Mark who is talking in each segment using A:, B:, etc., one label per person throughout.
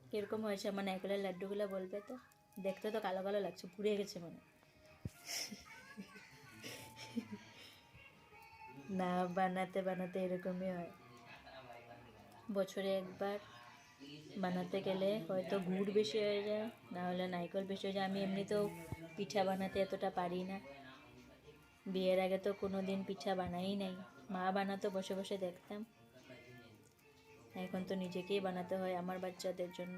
A: কিরকম হয়েছে আমার নারকেলের লাড্ডুগুলো বলবে তো? দেখতে তো কালো কালো লাগছে, পুড়ে গেছে মনে। না বানাতে বানাতে এরকমই হয়। বছরে একবার বানাতে গেলে হয়তো গুড় বেশি হয়ে যায়, না হলে নারকেল বেশি হয়ে যায়। আমি এমনিতেও পিঠা বানাতে এতটা পারি না। বিয়ের আগে তো কোনো দিন পিঠা বানাই নাই, মা বানাতো, বসে বসে দেখতাম। এখন তো নিজেকেই বানাতে হয় আমার বাচ্চাদের জন্য।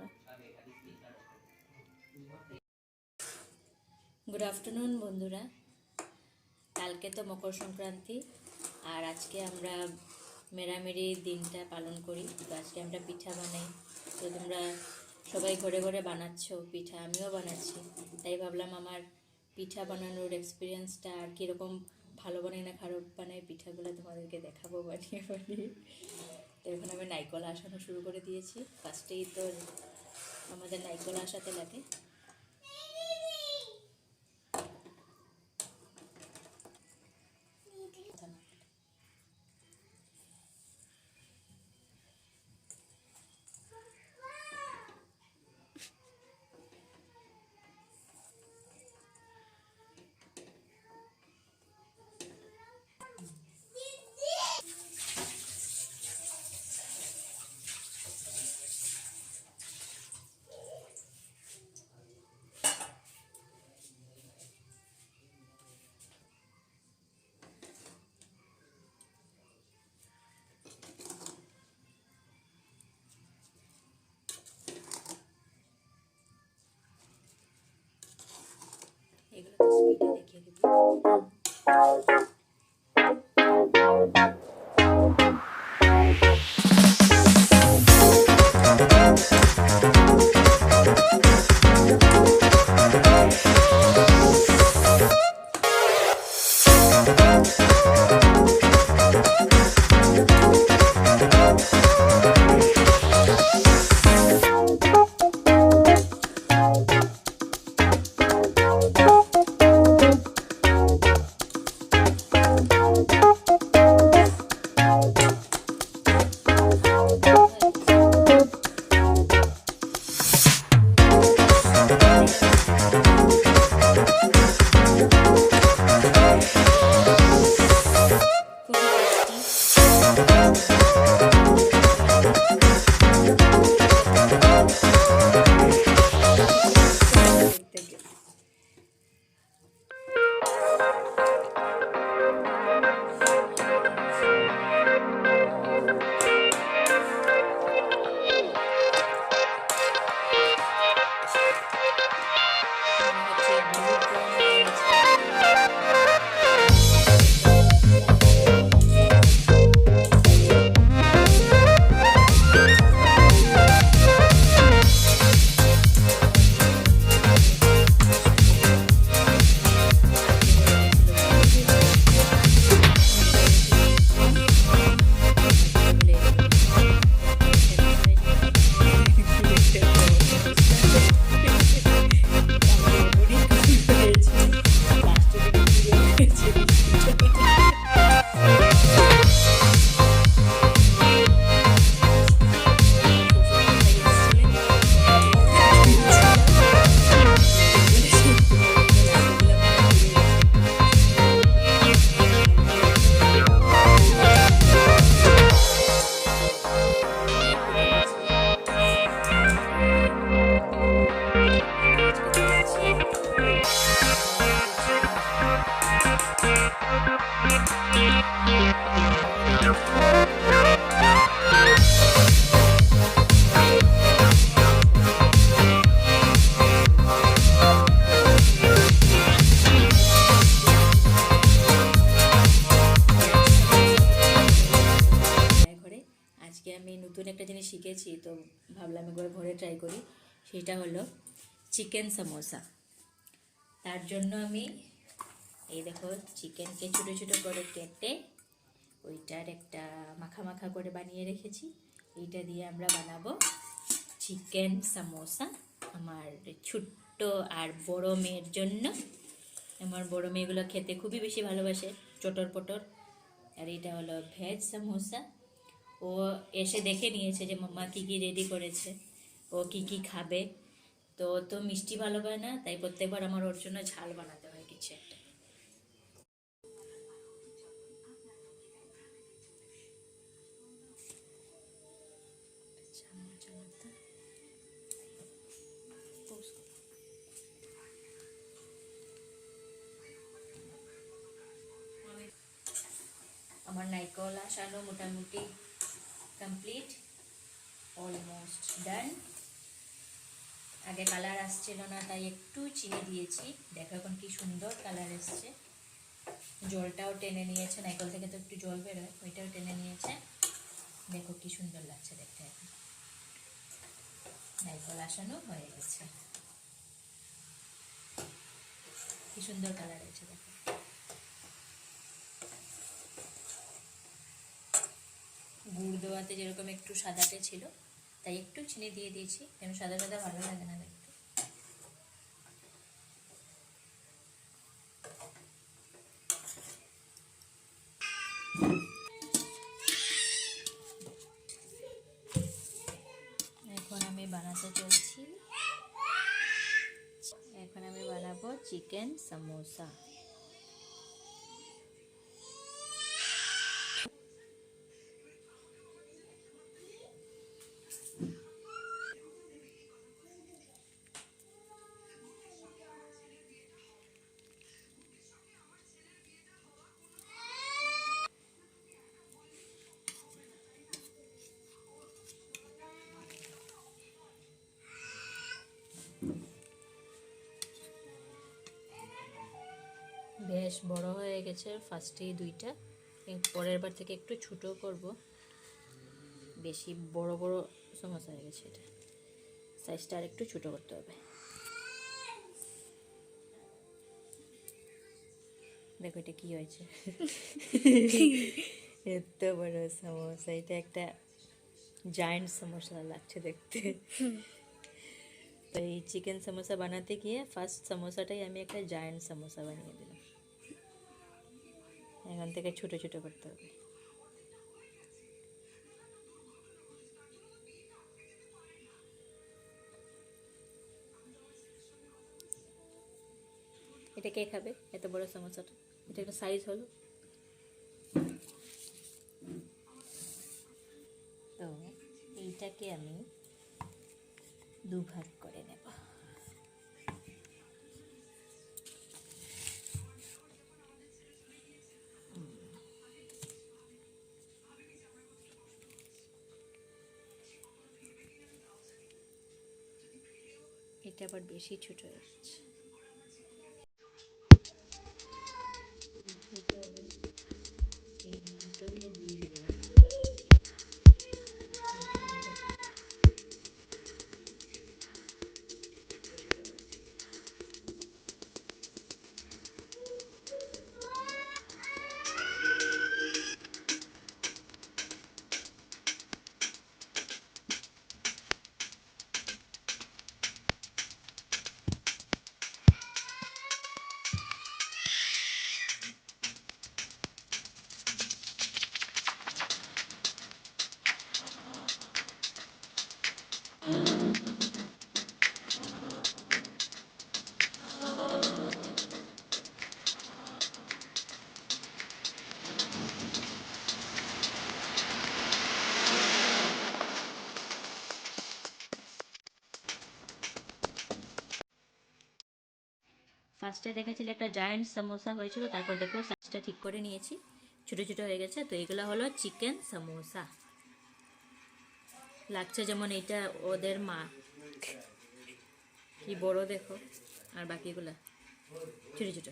A: গুড আফটারনুন বন্ধুরা। কালকে তো মকর সংক্রান্তি, আর আজকে আমরা মেরামেরি দিনটা পালন করি। তো আজকে আমরা পিঠা বানাই। তো তোমরা সবাই ঘরে ঘরে বানাচ্ছ পিঠা, আমিও বানাচ্ছি। তাই ভাবলাম আমার পিঠা বানানোর এক্সপিরিয়েন্সটা আর কীরকম ভালো বানাই না খারাপ বানাই পিঠাগুলো তোমাদেরকে দেখাবো বানিয়ে বানিয়ে। তো এখন আমি নারকেল আসানো শুরু করে দিয়েছি। ফার্স্টেই তো আমাদের নারকেল আসাতে লাগে। এগুলো তো স্পিডে দেখিয়ে দিবি। নতুন একটা জিনিস শিখেছি, তো ভাবলাম একবার ঘরে ট্রাই করি। সেটা হলো চিকেন সামোসা। তার জন্য আমি এই দেখো চিকেনকে ছোটো ছোটো করে কেটে ওইটার একটা মাখা মাখা করে বানিয়ে রেখেছি। এইটা দিয়ে আমরা বানাবো চিকেন সামোসা আমার ছোট্ট আর বড় মেয়ের জন্য। আমার বড় মেয়েগুলো খেতে খুবই বেশি ভালোবাসে, চটর পটর। আর এটা হলো ভেজ সমোসা। ও এসে দেখে নিয়েছে যে মাম্মা কী কী রেডি করেছে, ও কি কি খাবে। তো তো মিষ্টি ভালো পায় না, তাই প্রত্যেকবার আমার ওর জন্য ঝাল বানাতে হয় কিছু একটা। আমার নারকেল আসানো মোটামুটি কমপ্লিট, অলমোস্ট ডান। আগে কালার আসছিল না, তাই একটু চিনি দিয়েছি, দেখো এখন কি সুন্দর কালার এসছে। জলটাও টেনে নিয়েছে, নারকেল থেকে তো একটু জল বেরোয়, ওইটাও টেনে নিয়েছে। দেখো কি সুন্দর লাগছে দেখতে। এখন নারকেল আসানো হয়ে গেছে, কি সুন্দর কালার হয়েছে দেখো। গুড় দেওয়াতে যেরকম একটু সাদাটে ছিল, তাই একটু চিনি দিয়ে দিয়েছি, কেন সাদা সাদা ভালো লাগে না দেখতে। এখন আমি বানাতে চলছি, এখন আমি বানাবো চিকেন সমোসা। বেশ বড় হয়ে গেছে ফার্স্টেই দুইটা, পরের বার থেকে একটু ছোটো করব, বেশি বড় বড় সমস্যা হয়ে গেছে, এটা সাইজটা আর একটু ছোটো করতে হবে। দেখো এটা কি হয়েছে, এত বড় সমোসা, এটা একটা জায়েন্ট সমোসা লাগছে দেখতে। তো এই চিকেন সমোসা বানাতে গিয়ে ফার্স্ট সমোসাটাই আমি একটা জায়েন্ট সমোসা বানিয়ে দিলাম। এখান থেকে ছোটো ছোটো করতে হবে। এটা কে খাবে এত বড় সমোসাটা, এটা একটা সাইজ হলো। তো এইটাকে আমি দুভাগ করে নেব। এটা আবার বেশি ছোট হয়ে যাচ্ছে। ফার্স্টে দেখেছিলে একটা জায়েন্ট সমোসা হয়েছিল, তারপর দেখো সাইজটা ঠিক করে নিয়েছি, ছোটো ছোটো হয়ে গেছে। তো এগুলো হলো চিকেন সমোসা, লাগছে যেমন এটা ওদের মা, কি বড় দেখো, আর বাকিগুলা ছোটো ছোটো।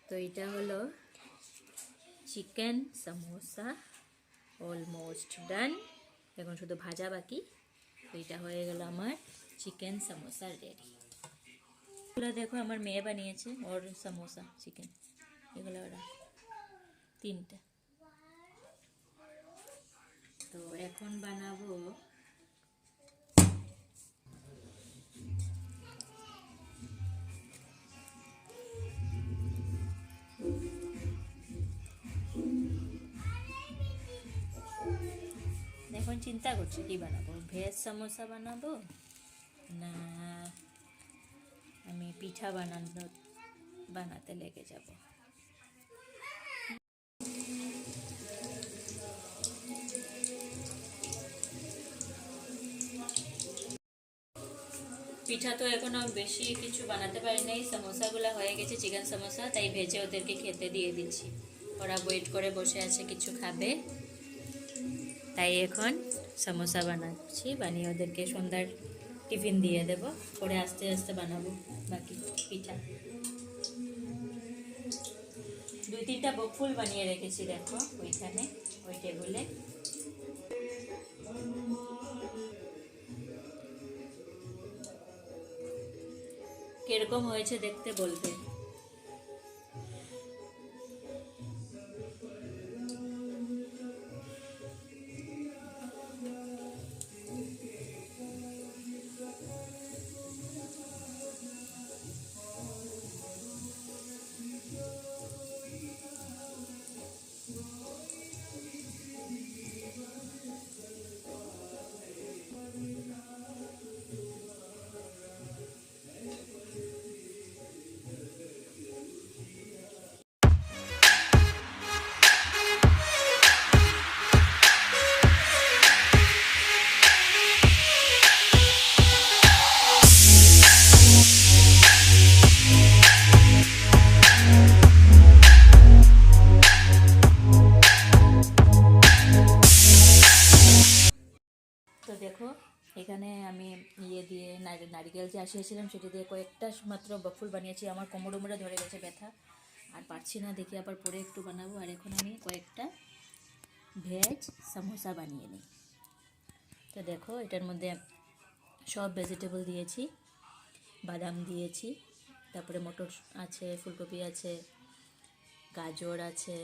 A: তো এটা হলো চিকেন সমোসা, অলমোস্ট ডান, এখন শুধু ভাজা বাকি। তো এটা হয়ে গেল আমার চিকেন সমোসা রেডি। এগুলো দেখো আমার মেয়ে বানিয়েছে, ওর সমোসা চিকেন, এগুলো ওরা তিনটা। তো এখন বানাবো চিন্তা করছি কি বানাবো, ভেজ সমোসা বানাবো না আমি পিঠা বানাতে লেগে যাব। পিঠা তো এখনো বেশি কিছু বানাতে পারি নাই, সমোসাগুলো হয়ে গেছে, চিকেন সমোসা, তাই ভেজে ওদেরকে খেতে দিয়ে দিচ্ছি। ওরা ওয়েট করে বসে আছে কিছু খাবে, তাই এখন সমোসা বানাচ্ছি, বানিয়ে ওদেরকে সন্ধ্যার টিফিন দিয়ে দেব, পরে আস্তে আস্তে বানাবো বাকি পিঠা। 2-3টা বকফুল বানিয়ে রেখেছি, দেখো ওইখানে ওই টেবিলে। কিরকম হয়েছে দেখতে বলবে। তো দেখো এখানে আমি দিয়ে নারিকেল যে আসিয়েছিলাম সেটা দিয়ে কয়েকটা মাত্র বকফুল বানিয়েছি। আমার কোমরে ধরে গেছে ব্যথা, আর পারছি না, দেখি আবার পরে একটু বানাবো। আর এখন আমি কয়েকটা ভেজ সমোসা বানিয়ে নিই। তো দেখো এটার মধ্যে সব ভেজিটেবল দিয়েছি, বাদাম দিয়েছি, তারপরে মটর আছে, ফুলকপি আছে, গাজর আছে,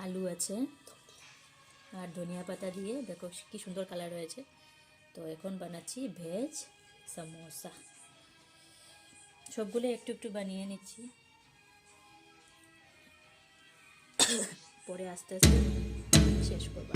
A: আলু আছে, আর ধনিয়া পাতা দিয়ে দেখো কি সুন্দর কালার হয়েছে। তো এখন বানাচ্ছি ভেজ সমোসা, সবগুলো একটু একটু বানিয়ে নিচ্ছি, পরে আস্তে আস্তে শেষ করবো।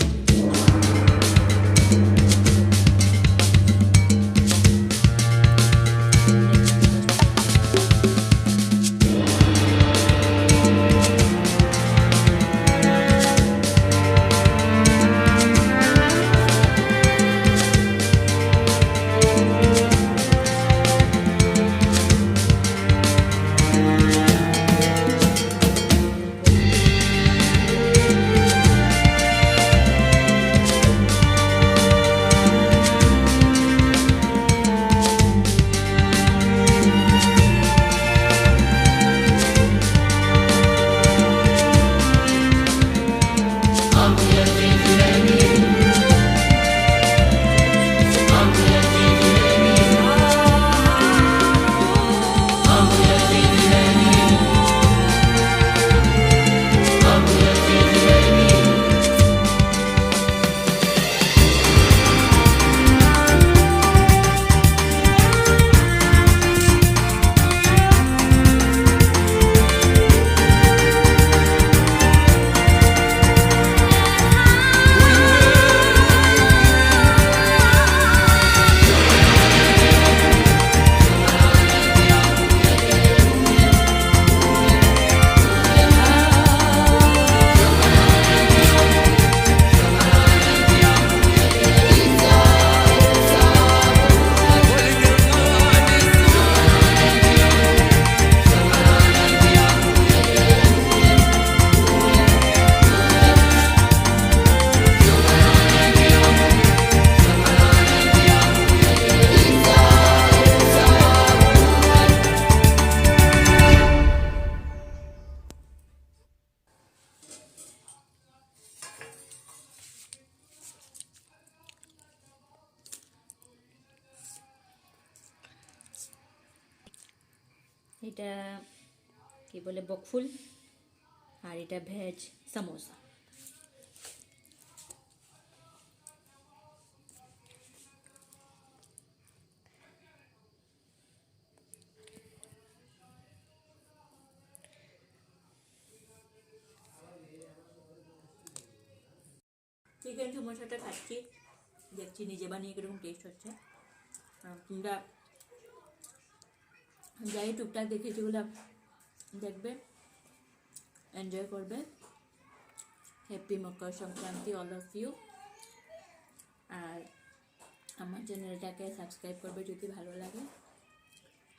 A: এটা কি বলে বকফুল, আর এটা ভেজ সমোসা। চিকেন সমোসাটা খাচ্ছি, দেখছি নিজে বানিয়ে কীরকম টেস্ট হচ্ছে। তোমরা যাই টুকটাক দেখেছি ওগুলো দেখবে, এনজয় করবে। Happy Makar Sankranti all of you. আর আমার চ্যানেলটাকে সাবস্ক্রাইব করবে যদি ভালো লাগে,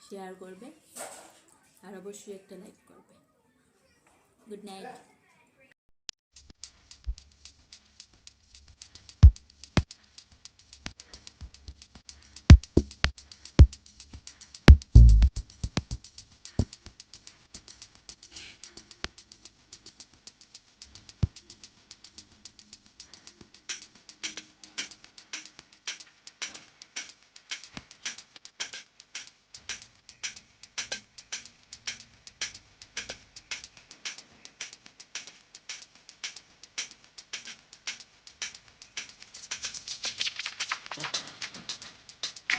A: শেয়ার করবে, আর অবশ্যই একটা লাইক করবে। Good night.